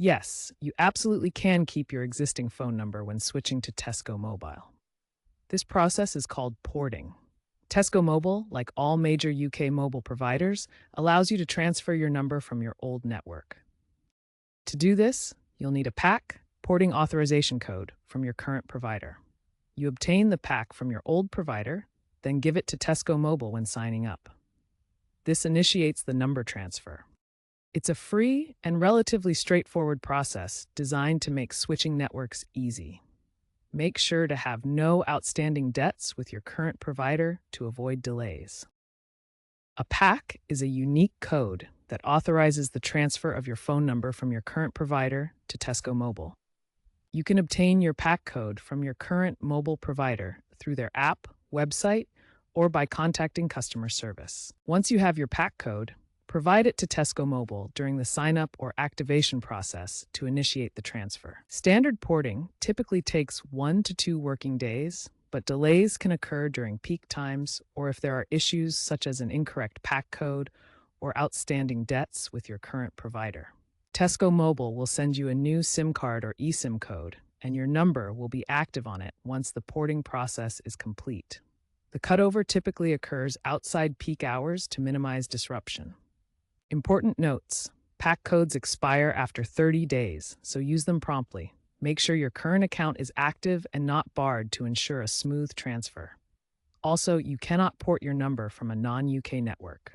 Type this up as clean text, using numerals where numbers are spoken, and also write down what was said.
Yes, you absolutely can keep your existing phone number when switching to Tesco Mobile. This process is called porting. Tesco Mobile, like all major UK mobile providers, allows you to transfer your number from your old network. To do this, you'll need a PAC, porting authorization code, from your current provider. You obtain the PAC from your old provider, then give it to Tesco Mobile when signing up. This initiates the number transfer. It's a free and relatively straightforward process designed to make switching networks easy. Make sure to have no outstanding debts with your current provider to avoid delays. A PAC is a unique code that authorizes the transfer of your phone number from your current provider to Tesco Mobile. You can obtain your PAC code from your current mobile provider through their app, website, or by contacting customer service. Once you have your PAC code, provide it to Tesco Mobile during the sign-up or activation process to initiate the transfer. Standard porting typically takes 1 to 2 working days, but delays can occur during peak times or if there are issues such as an incorrect PAC code or outstanding debts with your current provider. Tesco Mobile will send you a new SIM card or eSIM code, and your number will be active on it once the porting process is complete. The cutover typically occurs outside peak hours to minimize disruption. Important notes: PAC codes expire after 30 days, so use them promptly. Make sure your current account is active and not barred to ensure a smooth transfer. Also, you cannot port your number from a non-UK network.